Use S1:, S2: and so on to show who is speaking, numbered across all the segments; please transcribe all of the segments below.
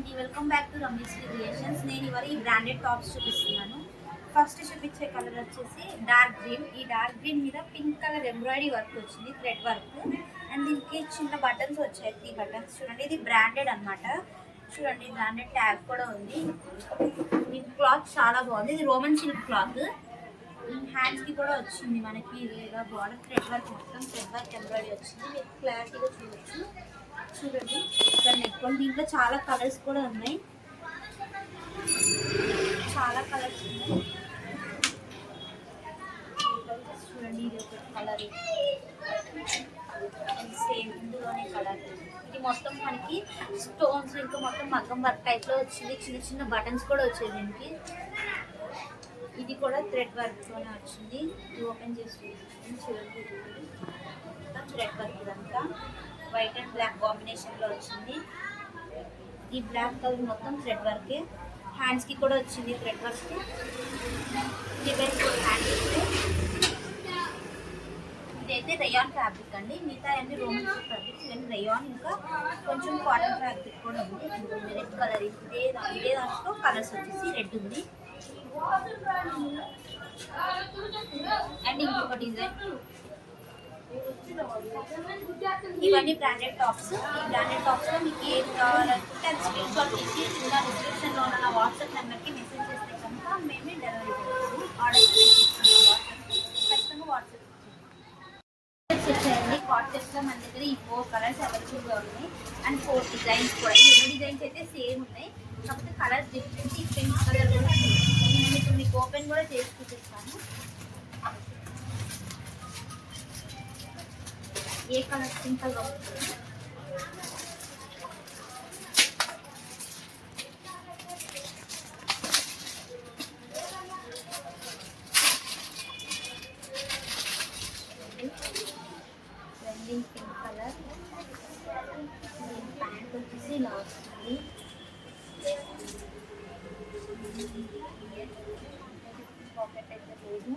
S1: అండి, welcome back to Ramesh creations. నేను ఇవాళ ఈ బ్రాండెడ్ టాప్స్ చూపిస్తున్నాను. ఫస్ట్ చూపించే కలర్ వచ్చేసి డార్క్ గ్రీన్. ఈ డార్క్ గ్రీన్ మీద పింక్ కలర్ ఎంబ్రాయిడరీ వర్క్ వచ్చింది, థ్రెడ్ వర్క్. అండ్ దీనికి చిన్న బటన్స్ వచ్చాయి, 3 బటన్స్. చూడండి, ఇది బ్రాండెడ్ అనమాట. చూడండి, బ్రాండెడ్ ట్యాగ్ కూడా ఉంది. ఈ క్లాత్ చాలా బాగుంది. ఇది రోమన్ సిల్క్ క్లాత్. హ్యాండ్స్కి కూడా వచ్చింది మనకి ఇలా బార్డర్, థ్రెడ్ వర్క్, మొత్తం థ్రెడ్ వర్క్ ఎంబ్రాయిడరీ వచ్చింది. మీరు క్లారిటీగా చూడొచ్చు. చూడండి, ఇక్కడ నెక్కొని దీంట్లో చాలా కలర్స్ కూడా ఉన్నాయి, చాలా కలర్స్ ఉన్నాయి. చూడండి, ఇది ఒక కలర్, సేమ్ ఇందులోనే కలర్. ఇది మొత్తం మనకి స్టోన్స్, ఇంకా మొత్తం మగ్గం వర్క్ టైప్లో వచ్చింది. చిన్న చిన్న బటన్స్ కూడా వచ్చాయి దీనికి. ఇది కూడా థ్రెడ్ వర్క్తోనే వచ్చింది. ఇది ఓపెన్ చేసి చూడండి, మొత్తం థ్రెడ్ వర్క్. ఇదంతా వైట్ అండ్ బ్లాక్ కాంబినేషన్లో వచ్చింది. ఈ బ్లాక్ కలర్ మొత్తం థ్రెడ్ వర్కే. హ్యాండ్స్కి కూడా వచ్చింది థ్రెడ్ వర్క్. ఇదైతే రేయాన్ ఫ్యాబ్రిక్ అండి. మిగతా అన్ని రోమన్ ఫ్యాబ్రిక్స్, ఇవన్నీ రేయాన్. ఇంకా కొంచెం కాటన్ ఫ్యాబ్రిక్ కూడా ఉంది. రెడ్ కలర్, ఇదే దాంట్లో కలర్స్ వచ్చేసి రెడ్ ఉంది. అండ్ ఇంకొక డిజైన్. ఇవన్నీ బ్రాండెడ్ టాప్స్. ఈ బ్రాండెడ్ టాప్స్లో మీకు ఏది కావాలనుకుంటే అది స్క్రీన్ షాట్ తీసి కింద డిస్క్రిప్షన్లో ఉన్న నా వాట్సాప్ నెంబర్కి మెసేజ్ చేస్తే కనుక మేమే డెలివరీ చేస్తాము. ఆర్డర్ ఖచ్చితంగా వాట్సాప్ వచ్చేయండి. కాటన్స్లో మన దగ్గర ఈ 4 కలర్స్ అవైలబుల్గా ఉన్నాయి. అండ్ 4 డిజైన్స్ కూడా. ఈ 2 డిజైన్స్ అయితే సేమ్ ఉన్నాయి, కాకపోతే కలర్స్ డిఫరెంట్. ఈ పింక్ కలర్ కూడా నేను ఇప్పుడు మీకు ఓపెన్ కూడా చేసి చూపిస్తాను. ఏ కలర్ సింపుల్గా వస్తుంది. Trending pink colour. ప్యాంట్ వచ్చేసి ఇలా వస్తుంది. పాకెట్ అయితే లేదు,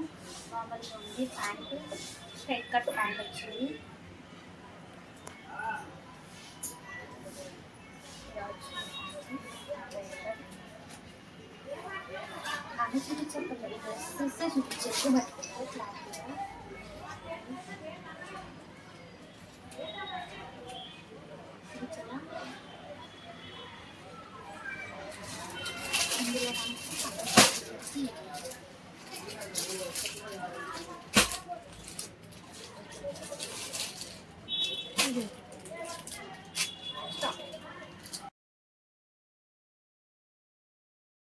S1: నార్మల్గా ఉంది. ప్యాంట్ స్ట్రైట్ కట్ ప్యాంట్ వచ్చింది. అన్ని చూపించకపోతే డ్రెస్సెస్ చూపించేసి బట్టి క్లారిటీగా. ఇందులో